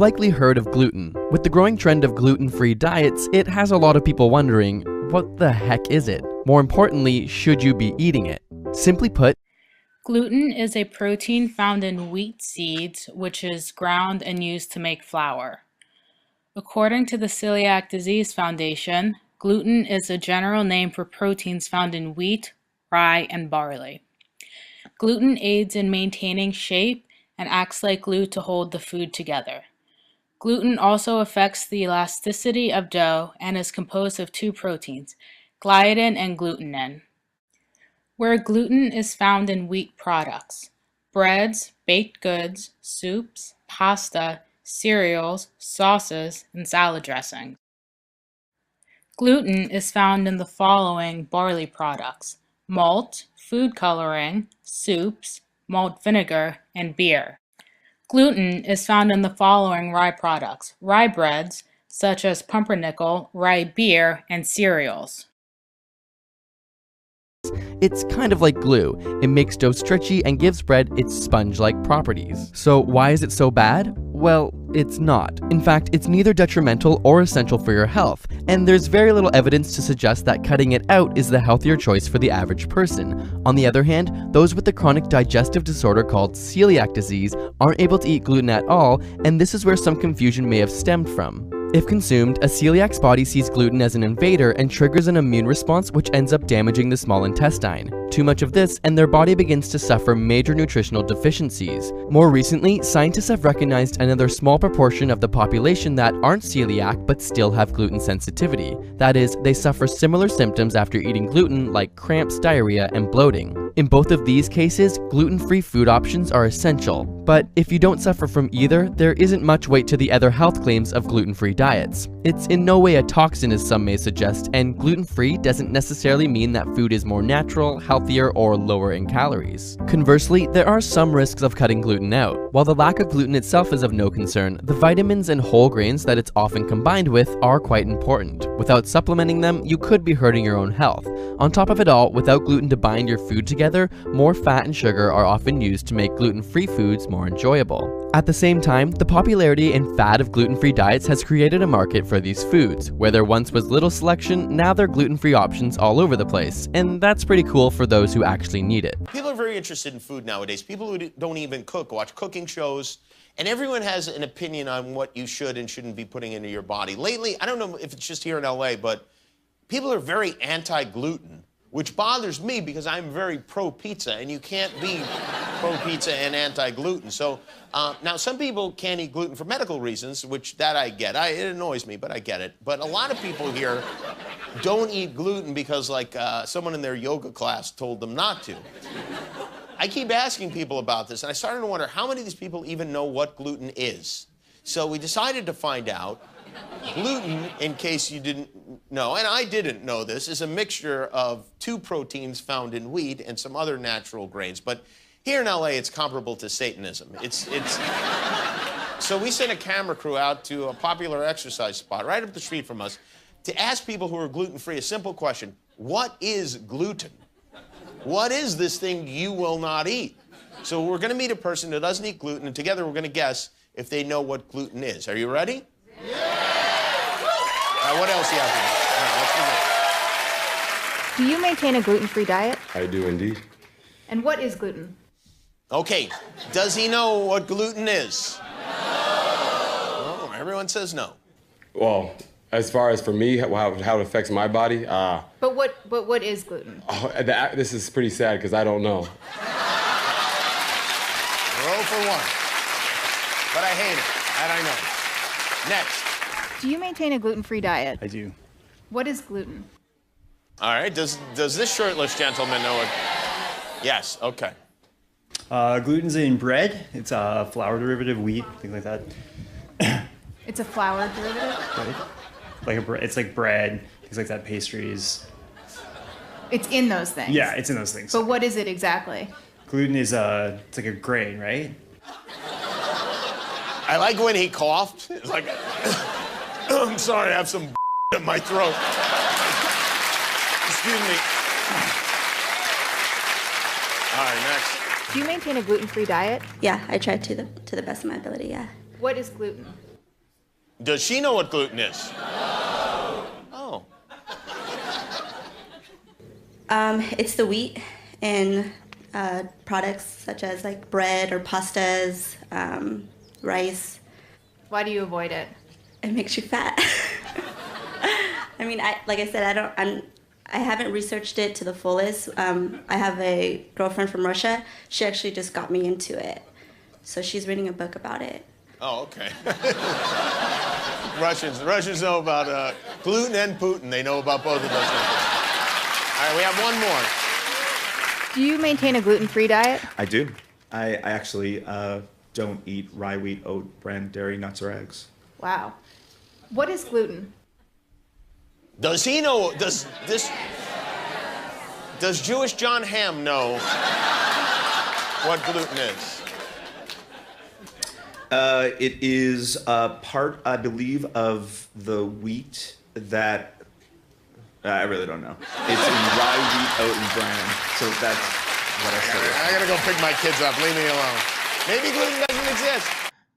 likely heard of gluten. With the growing trend of gluten-free diets, it has a lot of people wondering, what the heck is it? More importantly, should you be eating it? Simply put, gluten is a protein found in wheat seeds, which is ground and used to make flour. According to the Celiac Disease Foundation, gluten is a general name for proteins found in wheat, rye, and barley. Gluten aids in maintaining shape and acts like glue to hold the food together. Gluten also affects the elasticity of dough and is composed of two proteins, gliadin and glutenin. Where gluten is found in wheat products, breads, baked goods, soups, pasta, cereals, sauces, and salad dressings. Gluten is found in the following barley products: malt, food coloring, soups, malt vinegar, and beer. Gluten is found in the following rye products: rye breads, such as pumpernickel, rye beer, and cereals. it's kind of like glue. It makes dough stretchy and gives bread its sponge-like properties. So why is it so bad? Well, it's not. In fact, it's neither detrimental or essential for your health, and there's very little evidence to suggest that cutting it out is the healthier choice for the average person. On the other hand, those with the chronic digestive disorder called celiac disease aren't able to eat gluten at all, and this is where some confusion may have stemmed from. If consumed, a celiac's body sees gluten as an invader and triggers an immune response which ends up damaging the small intestine. Too much of this, and their body begins to suffer major nutritional deficiencies. More recently, scientists have recognized another small proportion of the population that aren't celiac but still have gluten sensitivity. That is, they suffer similar symptoms after eating gluten like cramps, diarrhea, and bloating. In both of these cases, gluten-free food options are essential. But if you don't suffer from either, there isn't much weight to the other health claims of gluten-free diets. It's in no way a toxin as some may suggest, and gluten-free doesn't necessarily mean that food is more natural, healthier, or lower in calories. Conversely, there are some risks of cutting gluten out. While the lack of gluten itself is of no concern, the vitamins and whole grains that it's often combined with are quite important. Without supplementing them, you could be hurting your own health. On top of it all, without gluten to bind your food together, more fat and sugar are often used to make gluten-free foods more enjoyable. At the same time, the popularity and fad of gluten-free diets has created a market for these foods. Where there once was little selection, now there are gluten-free options all over the place, and that's pretty cool for those who actually need it. People are very interested in food nowadays. People who don't even cook watch cooking shows, and everyone has an opinion on what you should and shouldn't be putting into your body. Lately, I don't know if it's just here in LA, but people are very anti-gluten, which bothers me because I'm very pro-pizza, and you can't be pro-pizza and anti-gluten. So now some people can't eat gluten for medical reasons, which that I get. It annoys me, but I get it. But a lot of people here don't eat gluten because like someone in their yoga class told them not to. I keep asking people about this, and I started to wonder how many of these people even know what gluten is. So we decided to find out. Gluten, in case you didn't know, and I didn't know this, is a mixture of two proteins found in wheat and some other natural grains. But here in LA, it's comparable to Satanism. So we sent a camera crew out to a popular exercise spot right up the street from us to ask people who are gluten-free a simple question: what is gluten? What is this thing you will not eat? So we're going to meet a person who doesn't eat gluten, and together we're going to guess if they know what gluten is. Are you ready? What else do you have to do? All right, let's begin. Do you maintain a gluten-free diet? I do indeed. And what is gluten? Okay, does he know what gluten is? No. Oh, everyone says no. Well, as far as for me, how it affects my body, But what is gluten? This is pretty sad because I don't know. We're 0 for 1. But I hate it, and I know. Next. Do you maintain a gluten-free diet? I do. What is gluten? All right, does this shirtless gentleman know it? Yes, okay. Gluten's in bread. It's a flour derivative, wheat, things like that. It's a flour derivative? Right. It's like bread, things like that, pastries. It's in those things? Yeah, it's in those things. But what is it exactly? Gluten is it's like a grain, right? I like when he coughed. It's like, I'm sorry, I have some in my throat. Excuse me. All right, next. Do you maintain a gluten-free diet? Yeah, I try to the best of my ability, yeah. What is gluten? Does she know what gluten is? Oh. It's the wheat in products such as like bread or pastas, rice. Why do you avoid it? It makes you fat. I mean, like I said, I haven't researched it to the fullest. I have a girlfriend from Russia. She actually just got me into it. So she's reading a book about it. Oh, okay. Russians know about gluten and Putin. They know about both of those things. All right, we have one more. Do you maintain a gluten-free diet? I do. I actually don't eat rye, wheat, oat, bran, dairy, nuts, or eggs. Wow. What is gluten? Does he know? Does Jewish John Hamm know what gluten is? It is part, I believe, of the wheat that I really don't know. It's in rye, wheat, oat, and bran. So that's what I say. I gotta go pick my kids up. Leave me alone. Maybe gluten doesn't exist.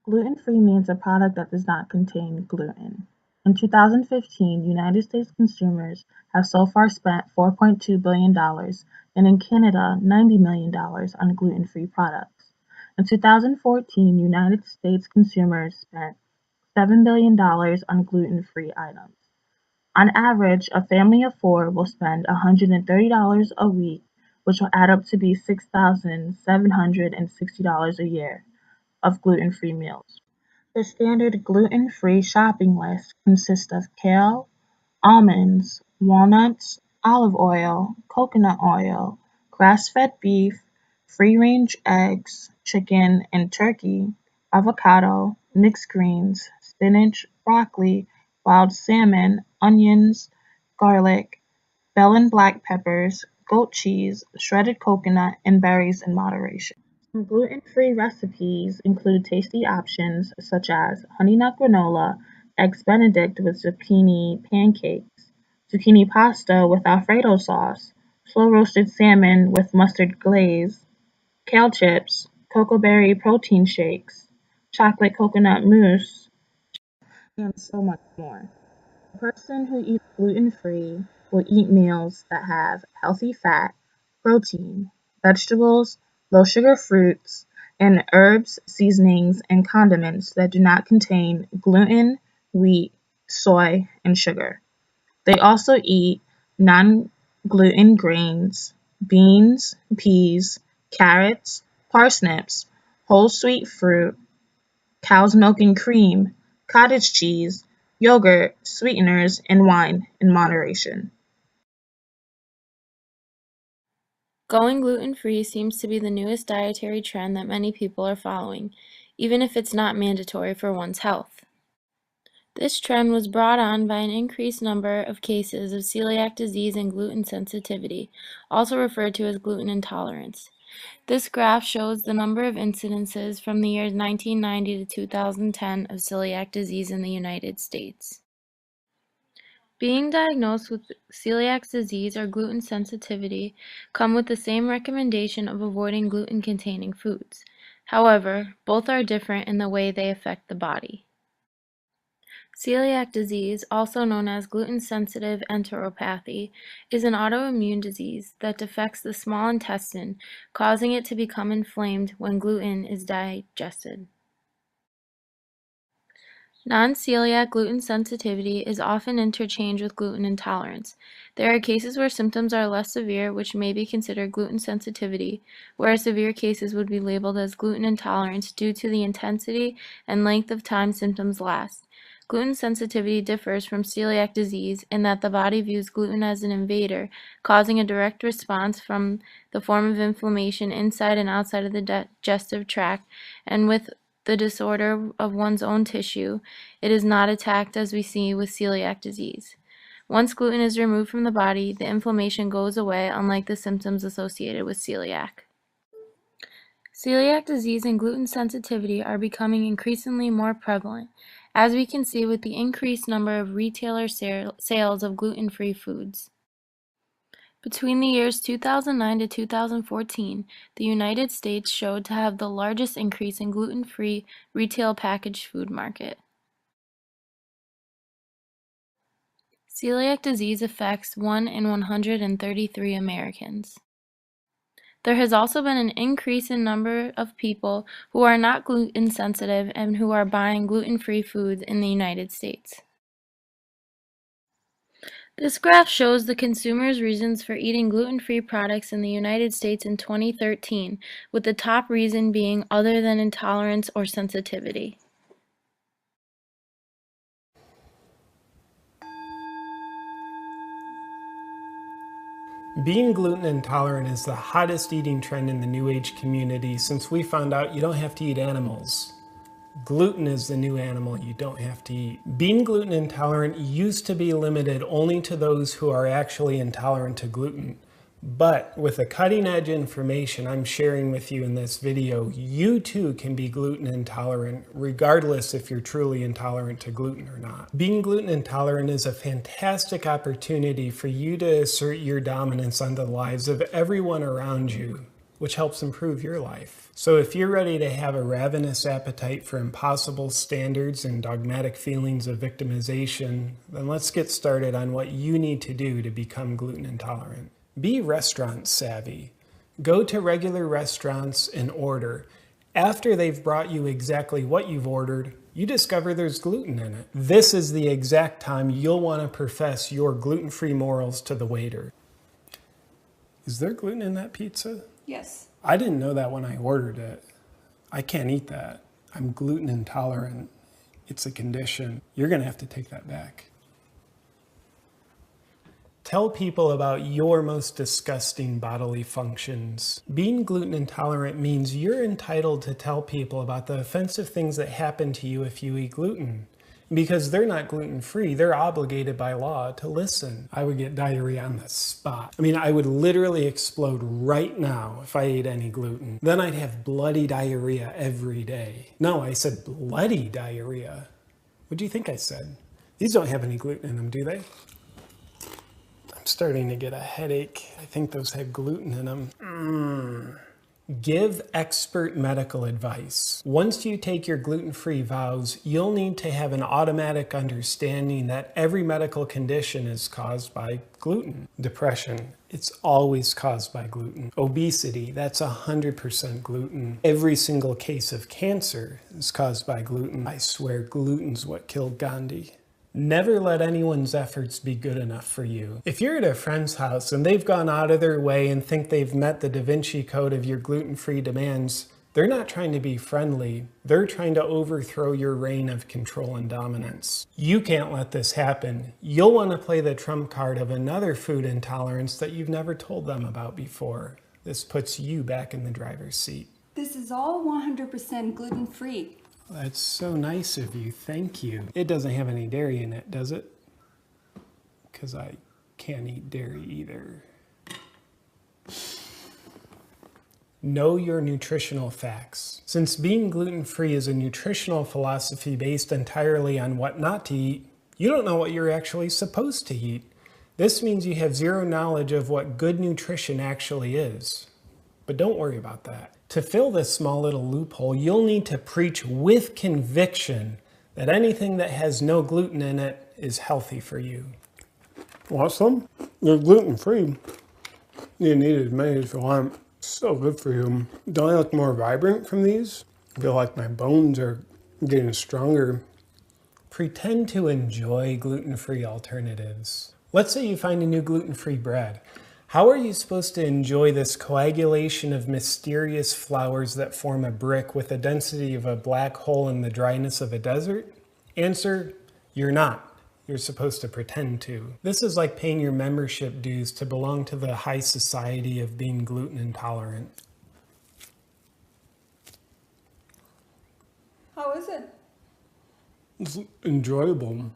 Gluten-free means a product that does not contain gluten. In 2015, United States consumers have so far spent $4.2 billion, and in Canada, $90 million on gluten-free products. In 2014, United States consumers spent $7 billion on gluten-free items. On average, a family of four will spend $130 a week, which will add up to be $6,760 a year of gluten-free meals. The standard gluten-free shopping list consists of kale, almonds, walnuts, olive oil, coconut oil, grass-fed beef, free-range eggs, chicken and turkey, avocado, mixed greens, spinach, broccoli, wild salmon, onions, garlic, bell and black peppers, goat cheese, shredded coconut, and berries in moderation. Some gluten-free recipes include tasty options such as honey nut granola, eggs benedict with zucchini pancakes, zucchini pasta with Alfredo sauce, slow-roasted salmon with mustard glaze, kale chips, cocoa berry protein shakes, chocolate coconut mousse, and so much more. A person who eats gluten-free will eat meals that have healthy fat, protein, vegetables, low-sugar fruits, and herbs, seasonings, and condiments that do not contain gluten, wheat, soy, and sugar. They also eat non-gluten grains, beans, peas, carrots, parsnips, whole sweet fruit, cow's milk and cream, cottage cheese, yogurt, sweeteners, and wine in moderation. Going gluten-free seems to be the newest dietary trend that many people are following, even if it's not mandatory for one's health. This trend was brought on by an increased number of cases of celiac disease and gluten sensitivity, also referred to as gluten intolerance. This graph shows the number of incidences from the years 1990 to 2010 of celiac disease in the United States. Being diagnosed with celiac disease or gluten sensitivity come with the same recommendation of avoiding gluten-containing foods. However, both are different in the way they affect the body. Celiac disease, also known as gluten-sensitive enteropathy, is an autoimmune disease that affects the small intestine, causing it to become inflamed when gluten is digested. Non-celiac gluten sensitivity is often interchanged with gluten intolerance. There are cases where symptoms are less severe, which may be considered gluten sensitivity, whereas severe cases would be labeled as gluten intolerance due to the intensity and length of time symptoms last. Gluten sensitivity differs from celiac disease in that the body views gluten as an invader, causing a direct response from the form of inflammation inside and outside of the digestive tract, and with the disorder of one's own tissue, it is not attacked as we see with celiac disease. Once gluten is removed from the body, the inflammation goes away, unlike the symptoms associated with celiac. Celiac disease and gluten sensitivity are becoming increasingly more prevalent, as we can see with the increased number of retailer sales of gluten-free foods. Between the years 2009 to 2014, the United States showed to have the largest increase in gluten-free retail packaged food market. Celiac disease affects 1 in 133 Americans. There has also been an increase in number of people who are not gluten sensitive and who are buying gluten-free foods in the United States. This graph shows the consumers' reasons for eating gluten-free products in the United States in 2013, with the top reason being other than intolerance or sensitivity. Being gluten intolerant is the hottest eating trend in the New Age community since we found out you don't have to eat animals. Gluten is the new animal you don't have to eat. Being gluten intolerant used to be limited only to those who are actually intolerant to gluten. But with the cutting edge information I'm sharing with you in this video, you too can be gluten intolerant regardless if you're truly intolerant to gluten or not. Being gluten intolerant is a fantastic opportunity for you to assert your dominance on the lives of everyone around you, which helps improve your life. So if you're ready to have a ravenous appetite for impossible standards and dogmatic feelings of victimization, then let's get started on what you need to do to become gluten intolerant. Be restaurant savvy. Go to regular restaurants and order. After they've brought you exactly what you've ordered, you discover there's gluten in it. This is the exact time you'll want to profess your gluten-free morals to the waiter. Is there gluten in that pizza? Yes. I didn't know that when I ordered it. I can't eat that. I'm gluten intolerant. It's a condition. You're gonna have to take that back. Tell people about your most disgusting bodily functions. Being gluten intolerant means you're entitled to tell people about the offensive things that happen to you if you eat gluten. Because they're not gluten-free, they're obligated by law to listen. I would get diarrhea on the spot. I mean, I would literally explode right now if I ate any gluten. Then I'd have bloody diarrhea every day. No, I said bloody diarrhea. What do you think I said? These don't have any gluten in them, do they? I'm starting to get a headache. I think those had gluten in them. Give expert medical advice. Once you take your gluten-free vows, you'll need to have an automatic understanding that every medical condition is caused by gluten. Depression, it's always caused by gluten. Obesity, that's 100% gluten. Every single case of cancer is caused by gluten. I swear gluten's what killed Gandhi. Never let anyone's efforts be good enough for you. If you're at a friend's house and they've gone out of their way and think they've met the Da Vinci Code of your gluten-free demands, they're not trying to be friendly. They're trying to overthrow your reign of control and dominance. You can't let this happen. You'll want to play the trump card of another food intolerance that you've never told them about before. This puts you back in the driver's seat. This is all 100% gluten-free. That's so nice of you. Thank you. It doesn't have any dairy in it, does it? Because I can't eat dairy either. Know your nutritional facts. Since being gluten-free is a nutritional philosophy based entirely on what not to eat, you don't know what you're actually supposed to eat. This means you have zero knowledge of what good nutrition actually is. But don't worry about that. To fill this small little loophole, you'll need to preach with conviction that anything that has no gluten in it is healthy for you. Want some? They're gluten-free. You need as many as you want. So good for you. Don't I look more vibrant from these? I feel like my bones are getting stronger. Pretend to enjoy gluten-free alternatives. Let's say you find a new gluten-free bread. How are you supposed to enjoy this coagulation of mysterious flours that form a brick with the density of a black hole in the dryness of a desert? Answer, you're not. You're supposed to pretend to. This is like paying your membership dues to belong to the high society of being gluten intolerant. How is it? It's enjoyable.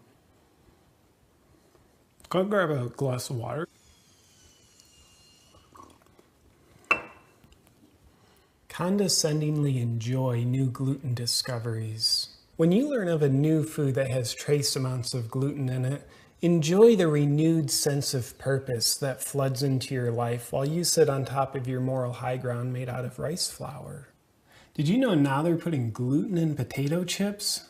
Can I grab a glass of water? Condescendingly enjoy new gluten discoveries. When you learn of a new food that has trace amounts of gluten in it, enjoy the renewed sense of purpose that floods into your life while you sit on top of your moral high ground made out of rice flour. Did you know now they're putting gluten in potato chips?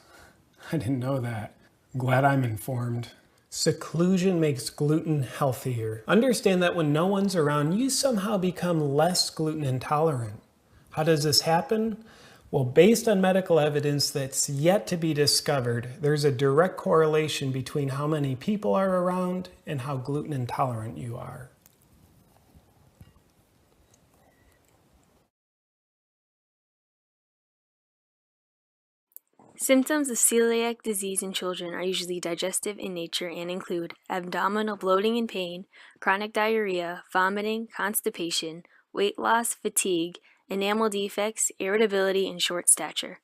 I didn't know that. Glad I'm informed. Seclusion makes gluten healthier. Understand that when no one's around, you somehow become less gluten intolerant. How does this happen? Well, based on medical evidence that's yet to be discovered, there's a direct correlation between how many people are around and how gluten intolerant you are. Symptoms of celiac disease in children are usually digestive in nature and include abdominal bloating and pain, chronic diarrhea, vomiting, constipation, weight loss, fatigue, enamel defects, irritability, and short stature.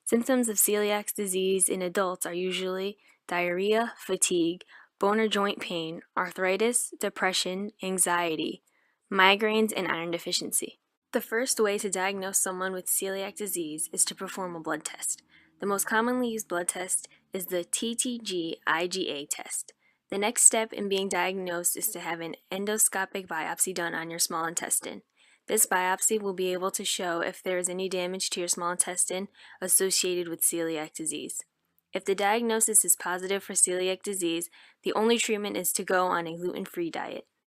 Symptoms of celiac disease in adults are usually diarrhea, fatigue, bone or joint pain, arthritis, depression, anxiety, migraines, and iron deficiency. The first way to diagnose someone with celiac disease is to perform a blood test. The most commonly used blood test is the TTG-IgA test. The next step in being diagnosed is to have an endoscopic biopsy done on your small intestine. This biopsy will be able to show if there is any damage to your small intestine associated with celiac disease. If the diagnosis is positive for celiac disease, the only treatment is to go on a gluten-free diet.